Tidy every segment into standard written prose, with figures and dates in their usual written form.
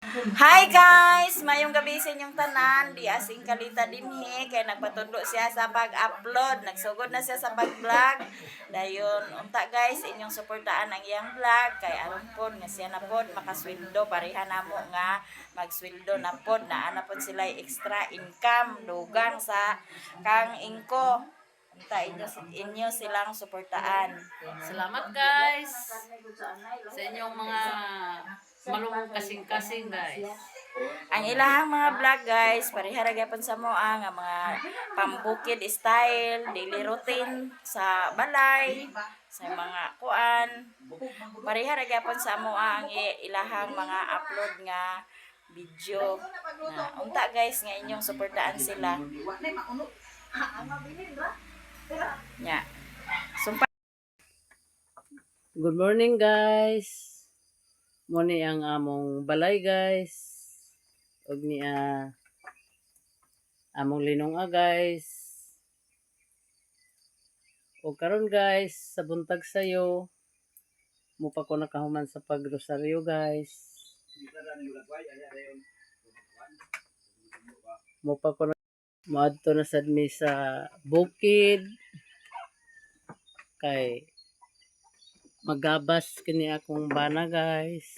Hi guys! Mayong gabi sa inyong tanan. Di asing kalita dinhi kay nagpatundo siya sa pag-upload. Nagsugod na siya sa pag-vlog. Dayon, unta guys, inyong suportaan ang iyang vlog kay aron pod nga siya na pod makasweldo pareha namo nga magsweldo na pod na pod sila extra income dugang sa kang ingko. Unta inyo silang suportaan. Salamat guys sa inyong mga malumong kasing-kasing guys. Ang ilahang mga vlog guys, pareha ra gyapon sa moa nga mga pambukid style, daily routine sa balay, sa mga kuan. Pareha ra gyapon sa moa ang ilahang mga upload nga video. Na unta guys nga inyong suportaan sila. Nya. Sumpa. Good morning guys. Muni ang among balay guys. Og ni among linong guys. O karon guys, sa buntag sayo, mo pa ko nakahuman sa pagrosaryo guys. Mo pa ko moadto na sad mi sa bukid kay magabas kini akong bana guys.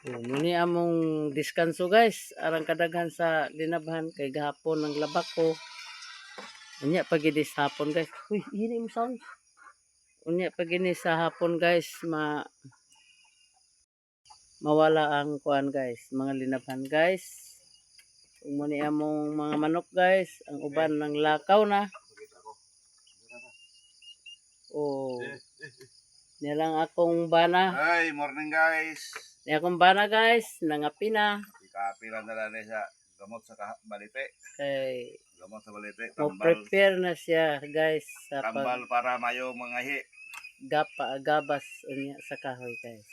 Muni among diskanso guys, arang kadaghan sa linabhan kay gahapon ang labak ko. Unya pagidis hapon guys. Uy, hini mo sound. Unya pagini sa hapon guys, mawala ang kuan guys, mga linabhan guys. Muni among mga manok guys, ang uban ng lakaw na. Oh. Nilang akong bana. Hi, morning guys. Nilang akong bana guys, nangapi na. Ikapila na lang sa gamot sa balite. Kay Gamot sa balite. mo Tambal, prepare na siya guys sa tambal para mayo mga hi. gabas unya sa kahoy guys.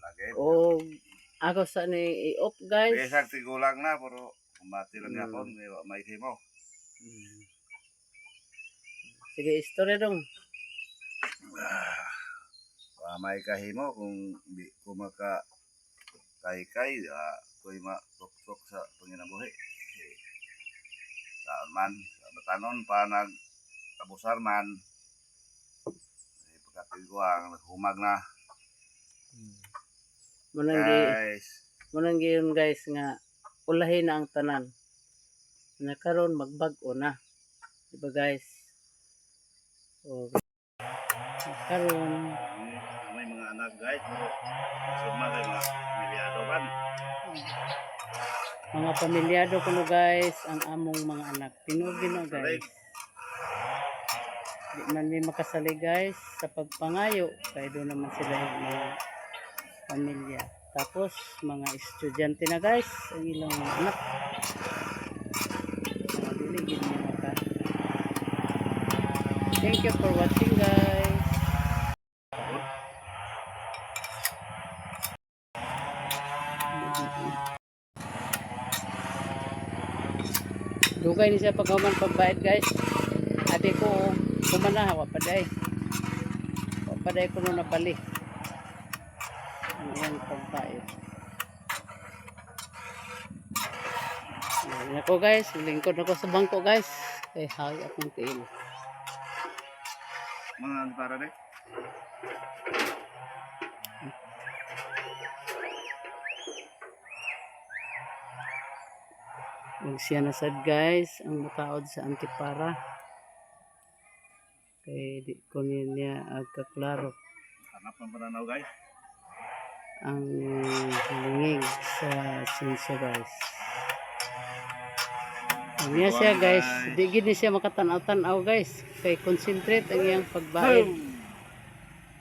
Lagi. O ako sa ni i-off guys. Besang tigulang na, pero umati lang niya kon, may himo. Sige, istorya dong. May kahimo kung di ko maka kay ko'y matuktok sa panginabuhi. Saan man, sa batanon pa nagtabusar man. Pagkatiguang naghumag na. Munang yun guys nga ulahin na ang tanan. Na karon magbag-o na. Diba guys? O karon May mga anak guys, suma kay mga milyado man. mga pamilyado kuno guys ang among mga anak. Tinubi na guys. Di man may makasali guys sa pagpangayo kay doon naman sila yung mga pamilya. Tapos mga estudyante na guys ang ilang mga anak. Diligid mo maka. Thank you for watching guys. Dugay ni siya pagkaman pagbayad guys. Ate ko kumana wapaday. Wapaday ko nung napali. Ang pagbayad. Ayan ako guys, lingkod ako sa bangko guys. Kay hay akong tiil. Mga para de. Huwag siya nasad guys, ang mataod sa antipara. Kaya di ko niya agkaklaro. Hanap ng pananaw guys. Ang lingig sa sinso guys. Ang niya siya guys, di gini siya makatanaw-tanaw guys. Kaya concentrate ang iyang pagbayad.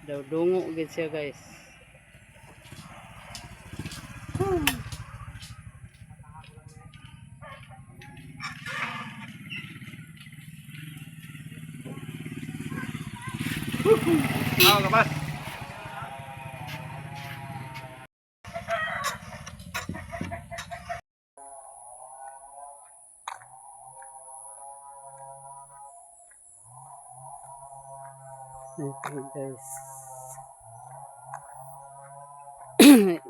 Daw dungo gid siya guys. Kapas. Ito guys.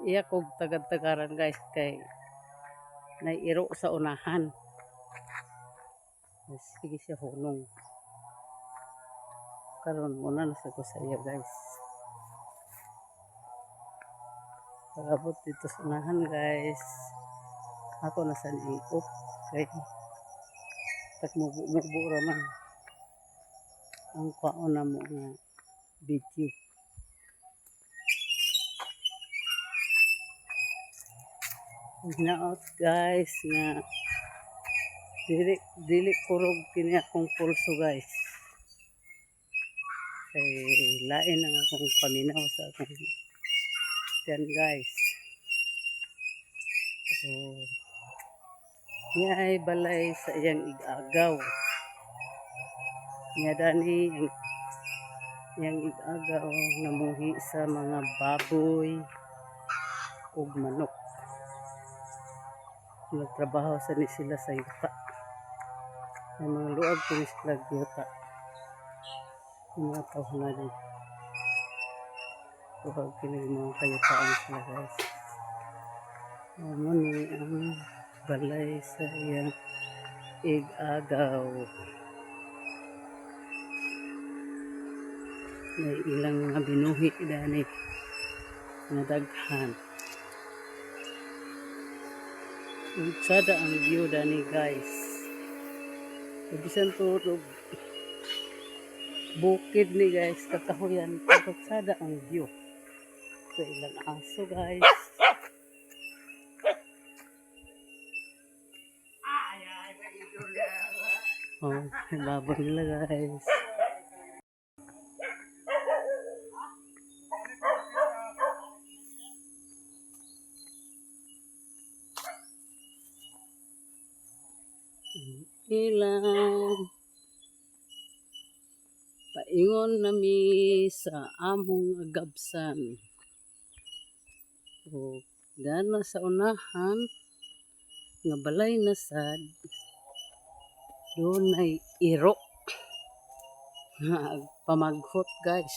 iya kog tagad-tagaran guys kay nairo sa unahan. Sige siya hunong. Karon muna na sa ko sa iya guys. Pagabot dito sa unahan guys. Ako na sa iop kay tagmubo raman. Ang kwaon na mo nga video. Hinaot guys nga dili kurog kini akong pulso guys. Kay lain ang akong paminaw sa akong tiyan guys. So, niya ay balay sa iyang igagaw. Niya dani iyang igagaw namuhi sa mga baboy ug manok. Nagtrabaho sa ni sila sa yuta. May mga luag po ni sila yuta. Yung mga tao na din. Luag pinag mga kayutaan sila guys. Naman ang balay sa iyang igagaw. May ilang mga binuhi dani na daghan. Sada ang view dani guys. Bisan to bukid ni guys, kakahuyan. Sada ang view. So ilang aso guys. Oh, babag nila guys. Ilang paingon nami sa among agabsan. O dana sa unahan nga balay na sad doon ay iro nga pamaghot guys.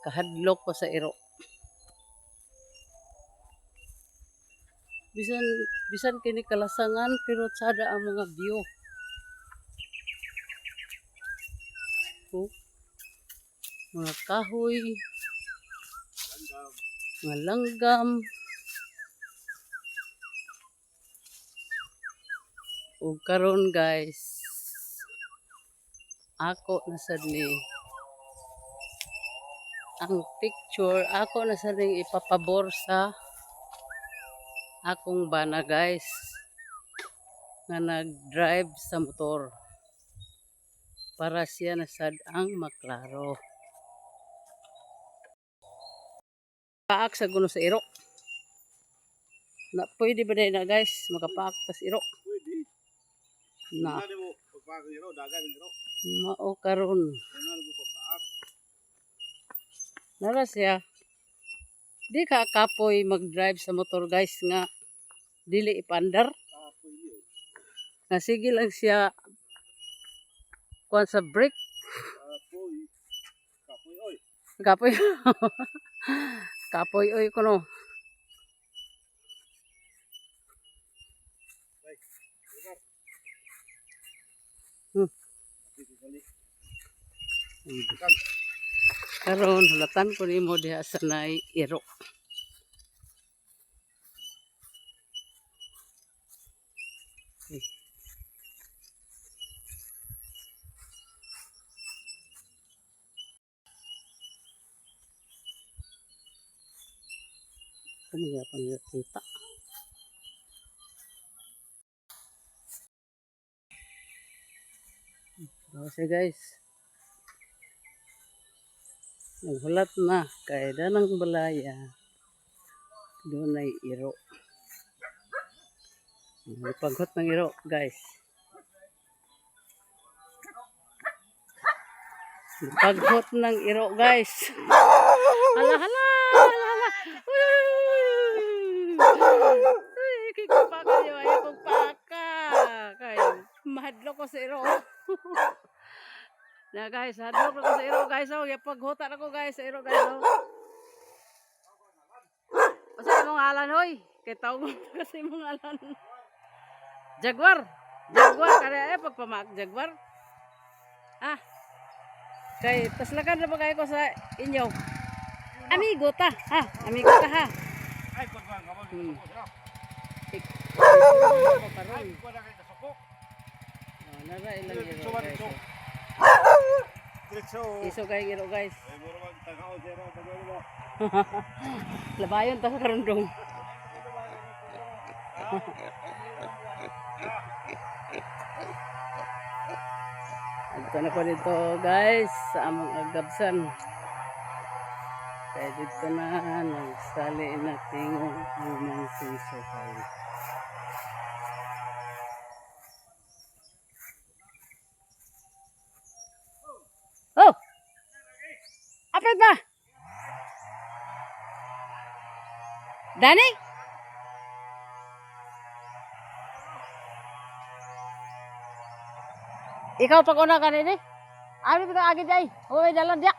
Kahadlok pa sa iro. Bisan kini kalasangan pero sada ang mga view. Oh, mga kahoy, mga langgam, ug karon guys ako na sad ni ang picture ako na sad ning ipapabor sa akong bana guys nga nag-drive sa motor para siya na sad ang maklaro. Paak sa guno sa iro. Na pwede ba na guys makapaak ta sa iro? Pwede. Na mo pagpaak ng iro, dagan ng iro. mao karon. Ano mo pagpaak? Nara siya. Di ka kapoy mag-drive sa motor guys nga dili ipandar. Pwede. Nga sige lang siya kuan sa brake. Kapoy. Kapoy oy. Kapoy. Kapoy oy kuno. Karon hulatan ko nimo diha sa nay iro. Ano ya kita? Kasi guys, naghulat na kay danang balaya doon ay iro. Paghot ng iro guys. Paghot ng iro guys. Hala hala hala hala. Uy, kikupaka niyo ay pagpaka. Kay mahadlok ko sa iro. Na guys, hadlok ko sa iro guys. Oh, paghota na ko guys sa iro guys. Oh. mong alan hoy. Kay tawag mo kasi mong alan. Jaguar. Jaguar kaya pagpamak Jaguar. Ah. Kay taslakan na ba kayo ko sa inyo? Amigo ta, ha? Amigo ta ha. Ay, pagkuhan ka mo. Hmm. Ay, pagkuhan na kayo sa suko. Nara ilang giro guys. Diretso. Iso kay giro guys. Ay, mura mag tagaw, zero, tagaw mo. Labayon ta karundong. Ito na ko dito guys sa among agabsan. Kaya dito na nagsali na tingong ang piso kayo. Oh! Apit ba? Dani? Ikaw pag una ka rin eh. Abi kita agad ay. Huwag dalan diyak.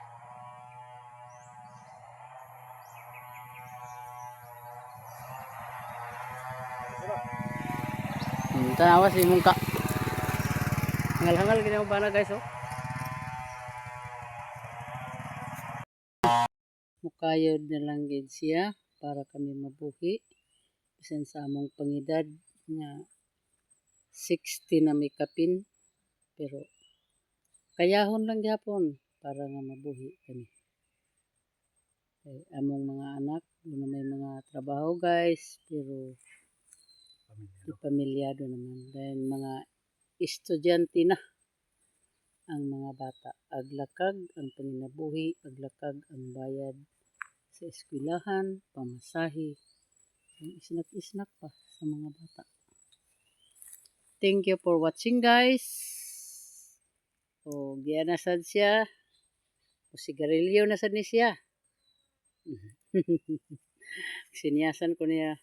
Tanawa si mungka. Hangal-hangal gini mo ba na guys oh. Mukayod na lang gid siya para kami mabuhi. Bisan sa among pangidad nga 60 na may kapin. Pero kayahon lang gyapon para nga mabuhi kami. Among mga anak, na may mga trabaho guys, pero di pamilyado naman. Dahil mga estudyante na ang mga bata. Aglakag ang panginabuhi, aglakag ang bayad sa eskwelahan, pamasahe, isnak-isnak pa sa mga bata. Thank you for watching guys. O giya na sad siya. O sigarilyo na sad ni siya. Sinyasan ko niya.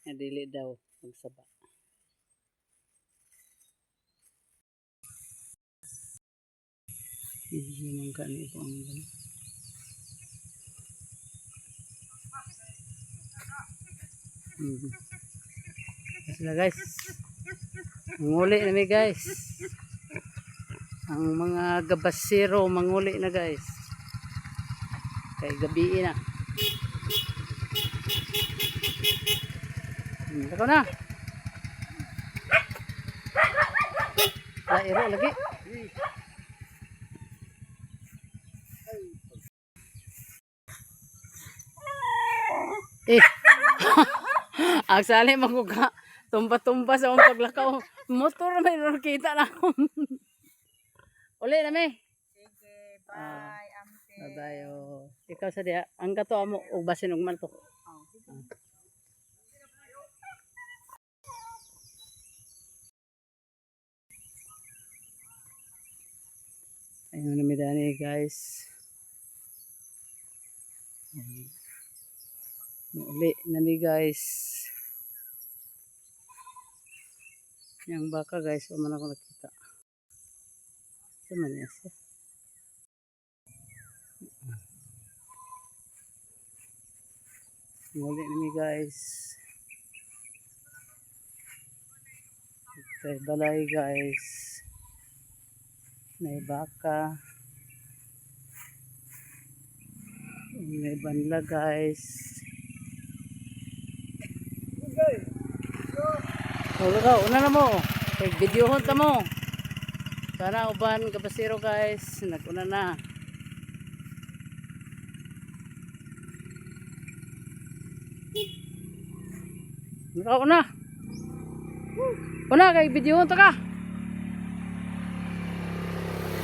Nadili daw magsaba. Hindi ka ni po ang ganun. Sila guys. Manguli na mi guys. Ang mga gabasero manguli na guys. Kay gabi na. Ako na. Lairo lagi. Ang sali maguga. Tumba-tumba sa akong paglakaw. Motor may nakita na ako. Uli na may. Sige, bye, ante. Bye-bye. Oh. Ikaw sa diya. Ang gato amo ubasin og man to. Ayun na midani guys. Uli na mi guys. Yang baka guys, man ako nakita. Sa man niya siya. Uli na mi guys. Okay, balay guys. May baka. May banla guys. Ikaw, una na mo. Videohon ta mo. Sana uban kabasiro guys. Naguna na. Ikaw, una. Una kay videohon ta ka.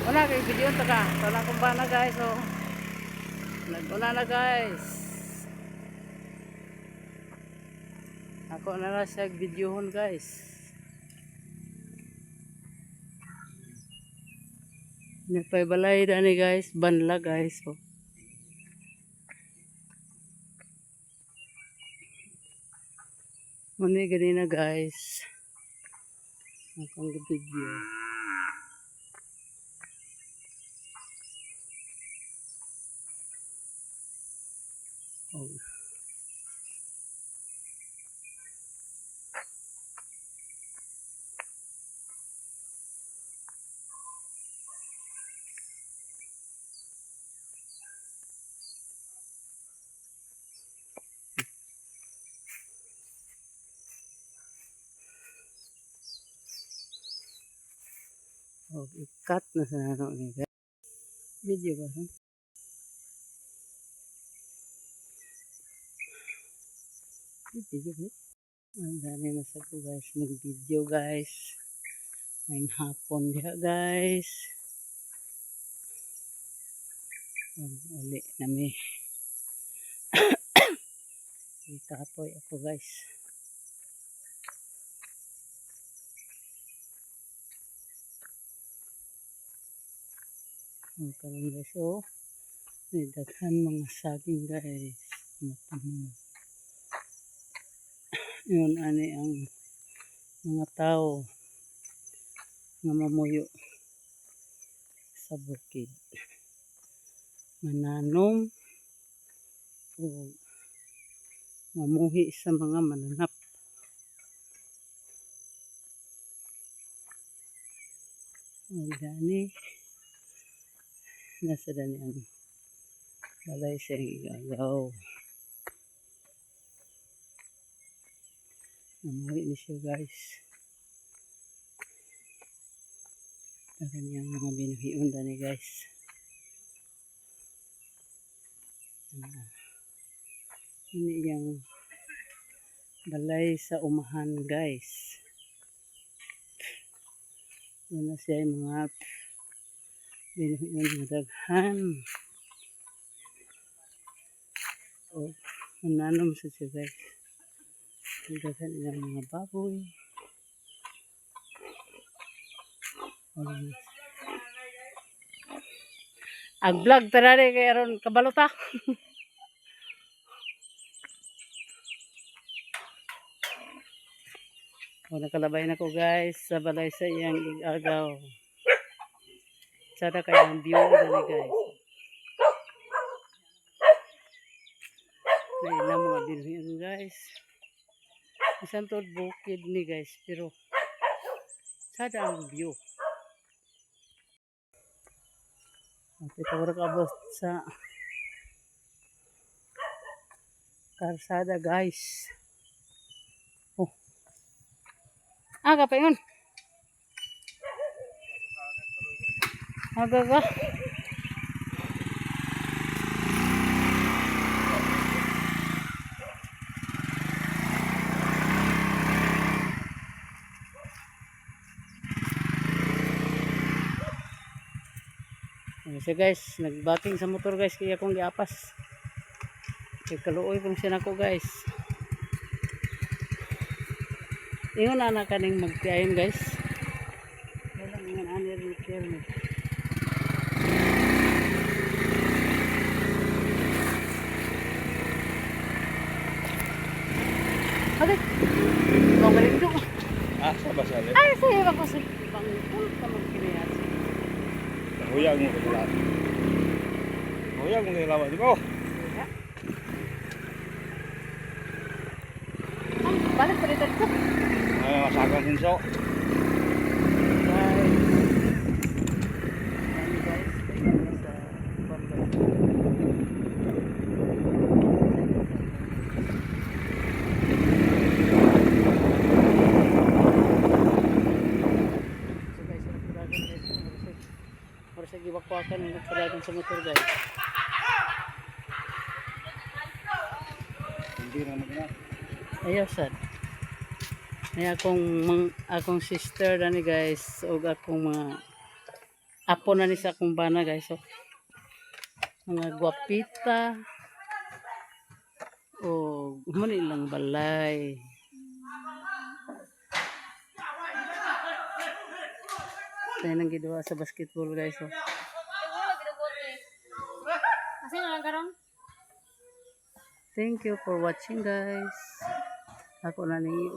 Una kay videohon ta ka. Sana kumba na guys. Oh. Naguna na guys. Ako na siya videohon guys. Napay-balay na ni guys. Banla guys. Oh. Muna ganina guys. Akong video. Oh. O, ikat na sa nano ni guys. Video ba? Video ba? Ang dami na sa ko guys. Mag-video guys. May hapon diha guys. Uli na may ikapoy ako guys. Ang karon guys. Oh. May daghan mga saging guys. Mga tanom. Yun ani ang mga tao nga mamuyo sa bukid. Mananom o mamuhi sa mga mananap. O gani nasa dani ang balay sa igagaw. Mamuhi ni siya guys. Sa kanyang mga binuhion dani guys. Ini yang balay sa umahan guys. Yun na siya yung mga binuhion na daghan. O mananom sa siya guys. Daghan ilang mga baboy. Ang vlog tara rin kay aron kabalota. O nakalabay na ko guys sa balay sa iyang igagaw. Sada kayang view dali guys. May ilang mga bilhin guys. Isang tod bukid ni guys pero sada ang view. Kita ko abot sa karsada guys. Oh. Aga pa yun. Aga ka. So guys, nagbaking sa motor guys kaya akong giapas. Kay kaluoy kung siya nako guys. Ingon na kaning magtiayon guys. Wala ingon ani repair ni. Okay. Mau balik dulu. Ah, sama sekali. Ay, saya bang kasi bangkul ka magkiriyas. Huyang mo ko lang. Huyang mo nila mo. Oh. Balik pa dito. Ay, masagang hinso. Sa giwakwakan ng padagan sa motor guys. Hindi na magna. Ayaw sad. Ay akong sister na ni guys ug akong mga apo na ni sa akong bana guys. So, mga gwapita o muni lang balay. Tayo nang giduwa sa basketball guys. So. Thank you for watching guys. Ako na ni